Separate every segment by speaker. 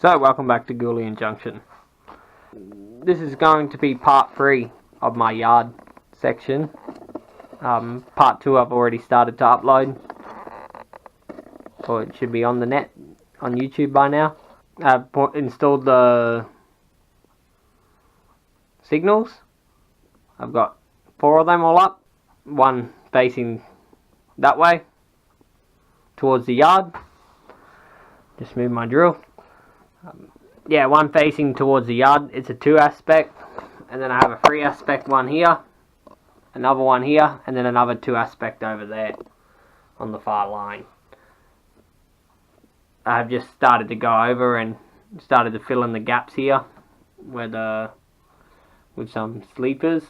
Speaker 1: So welcome back to Gouldian Junction. This is going to be part 3 of my yard section. Part 2 I've already started to upload, or it should be on the net on YouTube by now. I've installed the signals. I've got 4 of them all up, one facing that way towards the yard. Just move my drill. Yeah, one facing towards the yard. It's a 2 aspect, and then I have a 3 aspect one here, another one here, and then another 2 aspect over there on the far line. I've just started to go over and started to fill in the gaps here with some sleepers,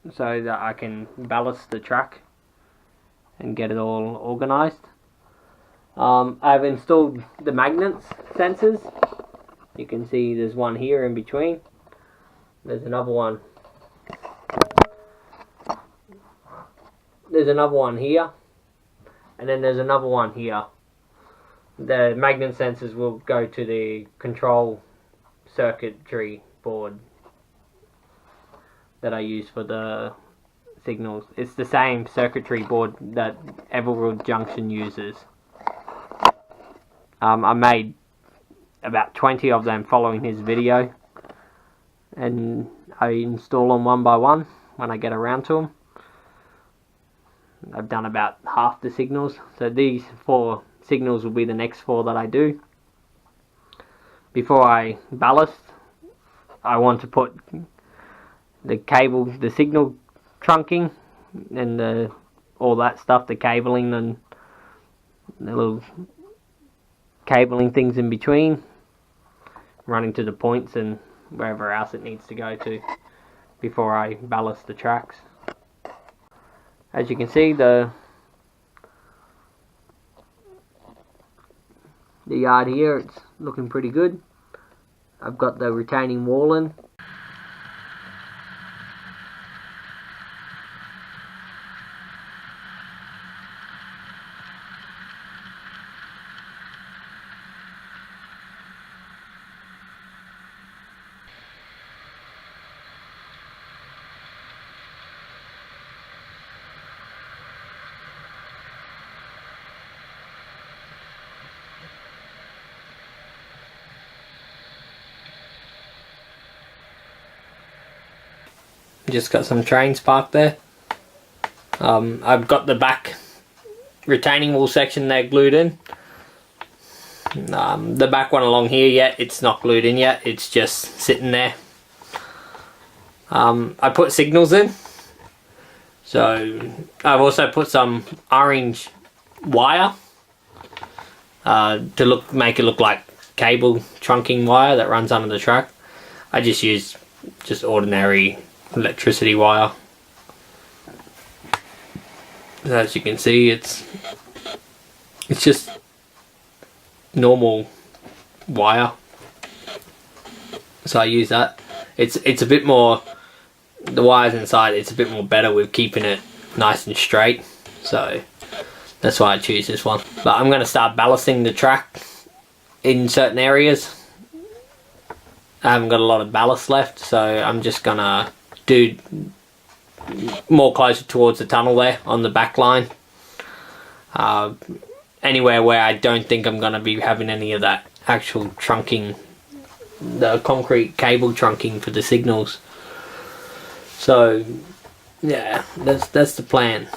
Speaker 1: so that I can ballast the track and get it all organized. I've installed the magnets sensors. You can see there's one here in between. There's another one. There's another one here. And then there's another one here. The magnet sensors will go to the control circuitry board that I use for the signals. It's the same circuitry board that Gouldian Junction uses. I made about 20 of them following his video, and I install them one by one when I get around to them. I've done about half the signals, so these 4 signals will be the next 4 that I do. Before I ballast, I want to put the cable, the signal trunking, and all that stuff, the cabling and the little cabling things in between, running to the points and wherever else it needs to go to before I ballast the tracks. As you can see, the yard here, it's looking pretty good. I've got the retaining wall in. Just got some trains parked there. I've got the back retaining wall section there glued in. The back one along here yet, it's not glued in yet, it's just sitting there. I put signals in, so I've also put some orange wire to make it look like cable trunking wire that runs under the track. I just use ordinary electricity wire. As you can see, it's just normal wire, so I use that. It's a bit more, the wires inside, it's a bit more better with keeping it nice and straight, so that's why I choose this one. But I'm going to start ballasting the track in certain areas. I haven't got a lot of ballast left, so I'm just gonna do more closer towards the tunnel there on the back line. Anywhere where I don't think I'm going to be having any of that actual trunking, the concrete cable trunking for the signals. So yeah, that's the plan.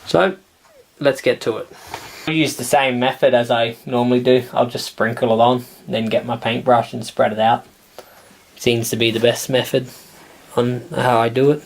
Speaker 1: So let's get to it. I use the same method as I normally do. I'll just sprinkle it on, then get my paintbrush and spread it out. Seems to be the best method on how I do it.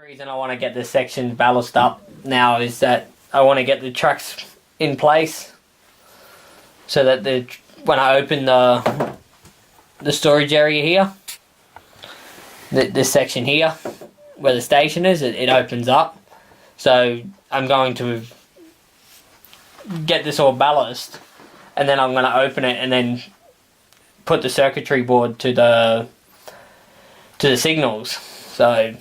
Speaker 1: The reason I want to get this section ballast up now is that I want to get the tracks in place so that when I open the storage area here, this section here where the station is, it opens up. So I'm going to get this all ballast, and then I'm going to open it and then put the circuitry board to the signals. So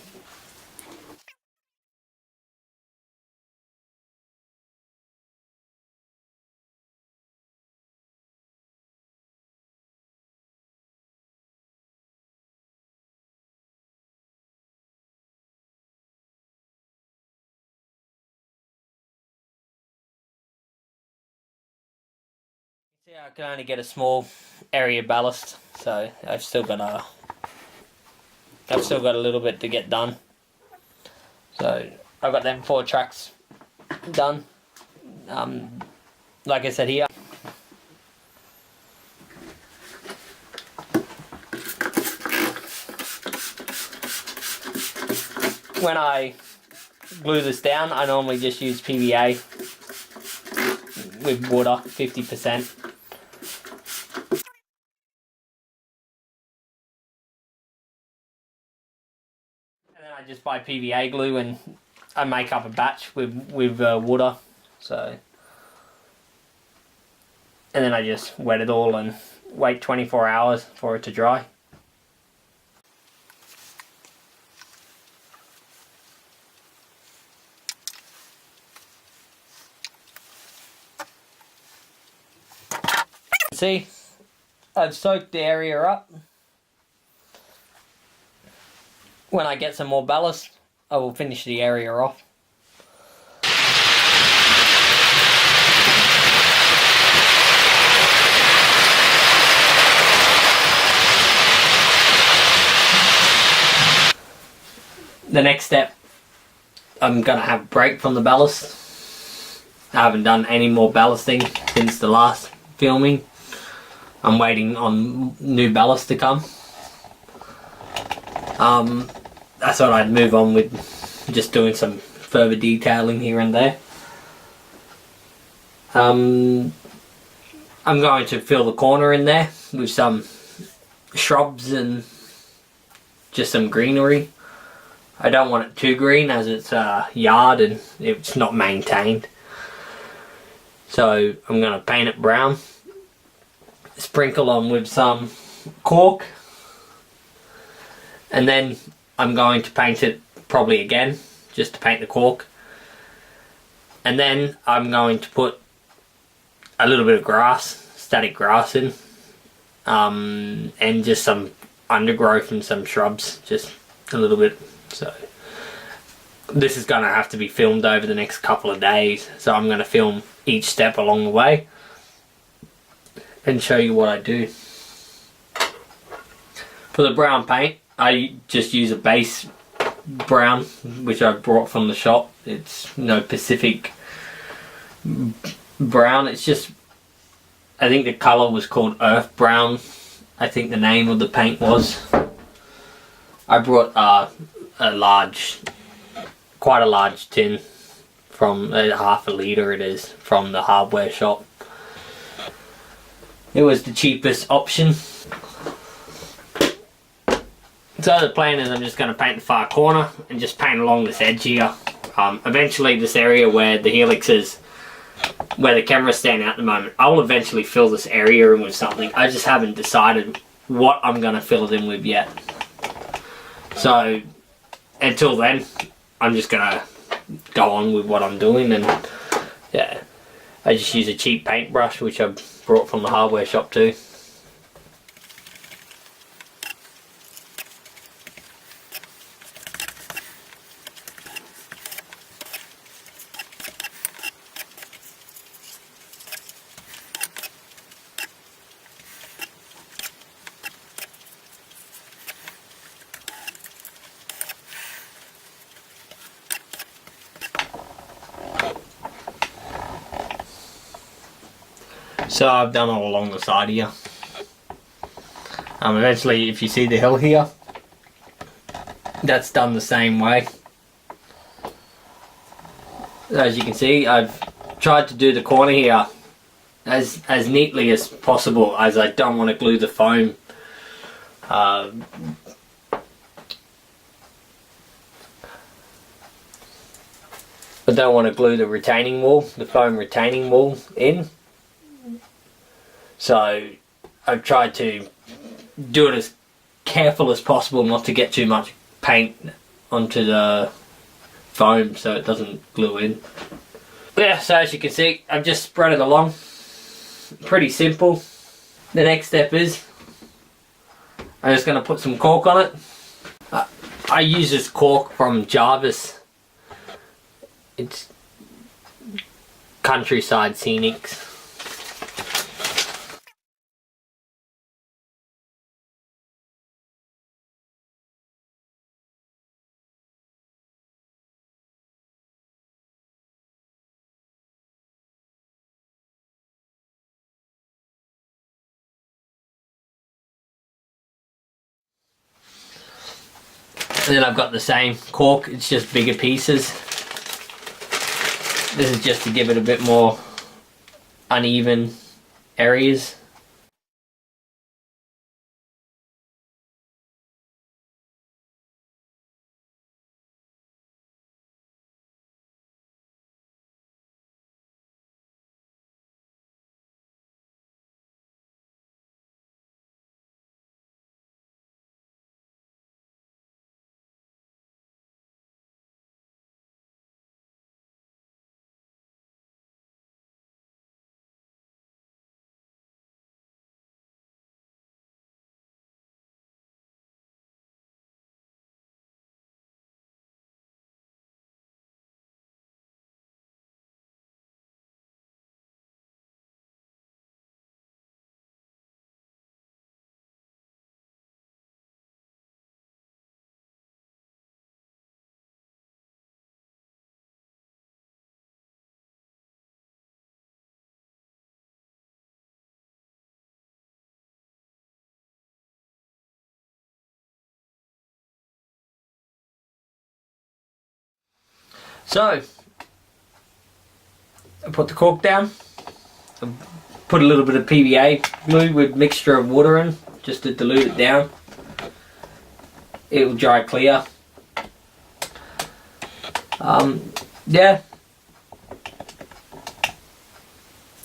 Speaker 1: see, I can only get a small area ballast, so I've still got a little bit to get done. So I've got them 4 tracks done. Like I said here, when I glue this down, I normally just use PVA with water, 50%. And then I just buy PVA glue and I make up a batch with water. So, and then I just wet it all and wait 24 hours for it to dry. See, I've soaked the area up. When I get some more ballast, I will finish the area off. The next step, I'm going to have a break from the ballast. I haven't done any more ballasting since the last filming. I'm waiting on new ballast to come. I thought I'd move on with just doing some further detailing here and there. I'm going to fill the corner in there with some shrubs and just some greenery. I don't want it too green as it's a yard and it's not maintained. So I'm going to paint it brown. Sprinkle on with some cork, and then I'm going to paint it probably again just to paint the cork, and then I'm going to put a little bit of grass, static grass in, and just some undergrowth and some shrubs, just a little bit. So this is going to have to be filmed over the next couple of days, so I'm going to film each step along the way and show you what I do. For the brown paint, I just use a base brown which I brought from the shop. It's no Pacific brown, it's just, I think the colour was called earth brown, I think the name of the paint was. I brought quite a large tin from half a litre it is, from the hardware shop. It was the cheapest option. So the plan is I'm just going to paint the far corner and just paint along this edge here. Eventually this area where the helix is, where the camera's standing at the moment, I will eventually fill this area in with something. I just haven't decided what I'm going to fill it in with yet. So until then, I'm just going to go on with what I'm doing, and yeah, I just use a cheap paintbrush which I brought from the hardware shop too. So I've done all along the side here. Eventually, if you see the hill here, that's done the same way. As you can see, I've tried to do the corner here as neatly as possible, as I don't want to glue the foam. I don't want to glue the retaining wall, the foam retaining wall in. So I've tried to do it as careful as possible not to get too much paint onto the foam so it doesn't glue in. But yeah, so as you can see, I've just spread it along. Pretty simple. The next step is I'm just going to put some cork on it. I use this cork from Jarvis. It's Countryside Scenics. And then I've got the same cork, it's just bigger pieces. This is just to give it a bit more uneven areas. So I put the cork down, I put a little bit of PVA glue with mixture of water in just to dilute it down. It will dry clear. Yeah,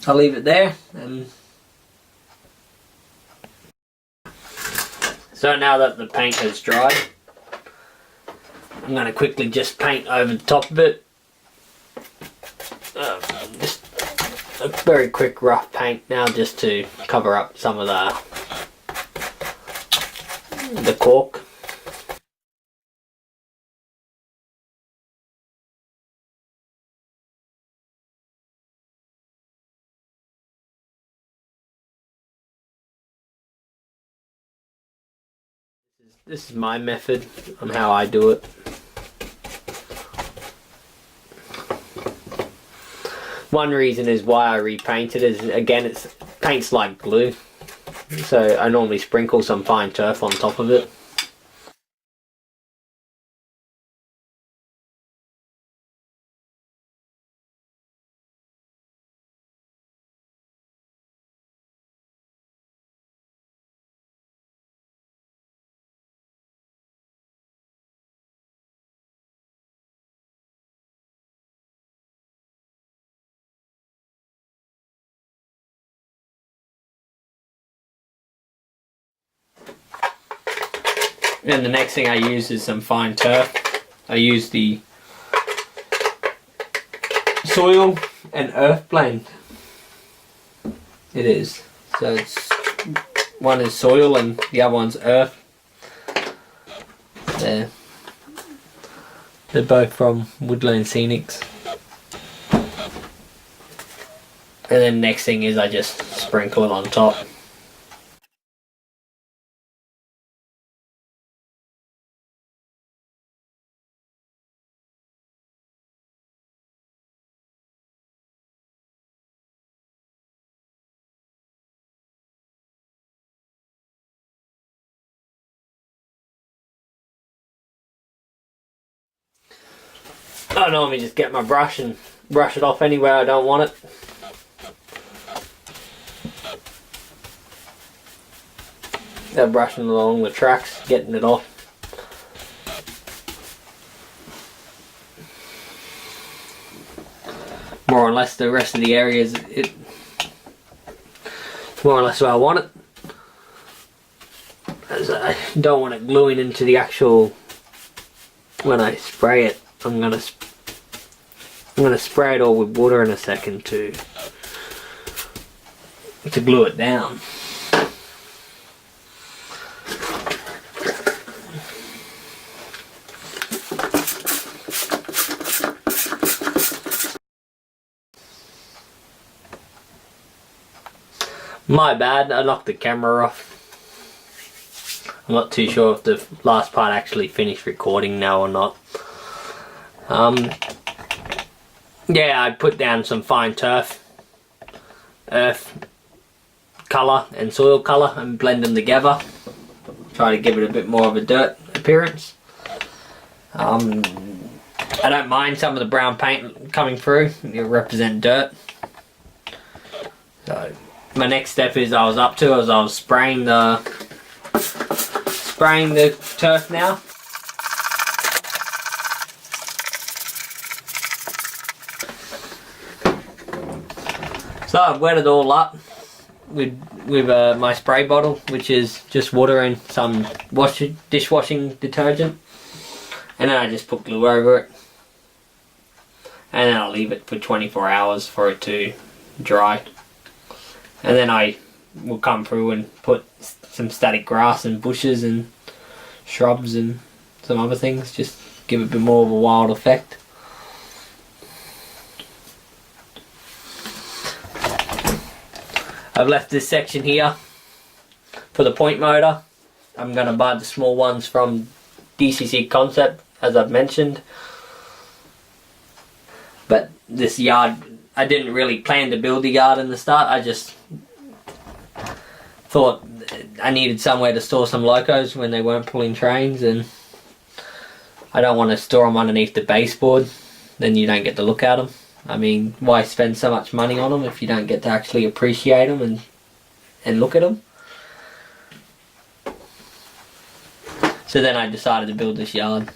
Speaker 1: I'll leave it there. And so now that the paint has dried, I'm going to quickly just paint over the top of it. Just a very quick rough paint now, just to cover up some of the cork. This is my method on how I do it. One reason is why I repainted is, again, it's paint's like glue, so I normally sprinkle some fine turf on top of it. And the next thing I use is some fine turf. I use the soil and earth blend. It is. So it's, one is soil and the other one's earth. They're both from Woodland Scenics. And then next thing is I just sprinkle it on top. I normally just get my brush and brush it off anywhere I don't want it. They're brushing along the tracks, getting it off. More or less the rest of the areas, it's more or less where I want it. As I don't want it gluing into the actual, when I spray it, I'm gonna spray it all with water in a second to glue it down. My bad, I knocked the camera off. I'm not too sure if the last part actually finished recording now or not. Yeah, I put down some fine turf, earth colour and soil colour and blend them together. Try to give it a bit more of a dirt appearance. I don't mind some of the brown paint coming through, it represent dirt. So my next step is I was spraying the turf now. So I've wet it all up with my spray bottle, which is just water and some dishwashing detergent, and then I just put glue over it, and then I'll leave it for 24 hours for it to dry. And then I will come through and put some static grass and bushes and shrubs and some other things, just give it a bit more of a wild effect. I've left this section here for the point motor. I'm going to buy the small ones from DCC Concept, as I've mentioned. But this yard, I didn't really plan to build the yard in the start. I just thought I needed somewhere to store some locos when they weren't pulling trains, and I don't want to store them underneath the baseboard, then you don't get to look at them. I mean, why spend so much money on them if you don't get to actually appreciate them and look at them? So then I decided to build this yard.